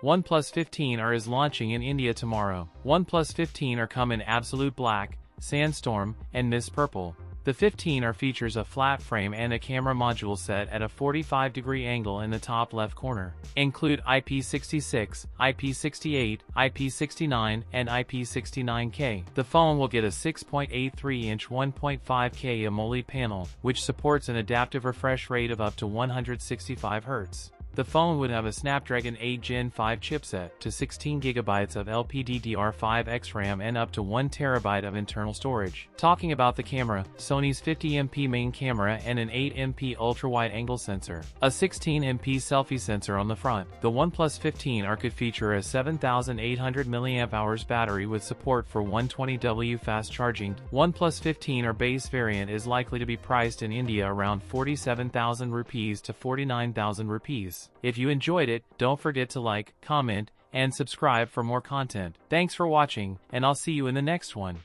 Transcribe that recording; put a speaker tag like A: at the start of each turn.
A: OnePlus 15R is launching in India tomorrow. OnePlus 15R come in absolute black, sandstorm, and mist purple. The 15R features a flat frame and a camera module set at a 45-degree angle in the top left corner. Include IP66, IP68, IP69, and IP69K. The phone will get a 6.83-inch 1.5K AMOLED panel, which supports an adaptive refresh rate of up to 165 Hz. The phone would have a Snapdragon 8 Gen 5 chipset, to 16GB of LPDDR5X RAM and up to 1TB of internal storage. Talking about the camera, Sony's 50MP main camera and an 8MP ultra-wide-angle sensor. A 16MP selfie sensor on the front. The OnePlus 15R could feature a 7800 mAh battery with support for 120W fast charging. OnePlus 15R base variant is likely to be priced in India around 47,000 rupees to 49,000 rupees. If you enjoyed it, don't forget to like, comment, and subscribe for more content. Thanks for watching, and I'll see you in the next one.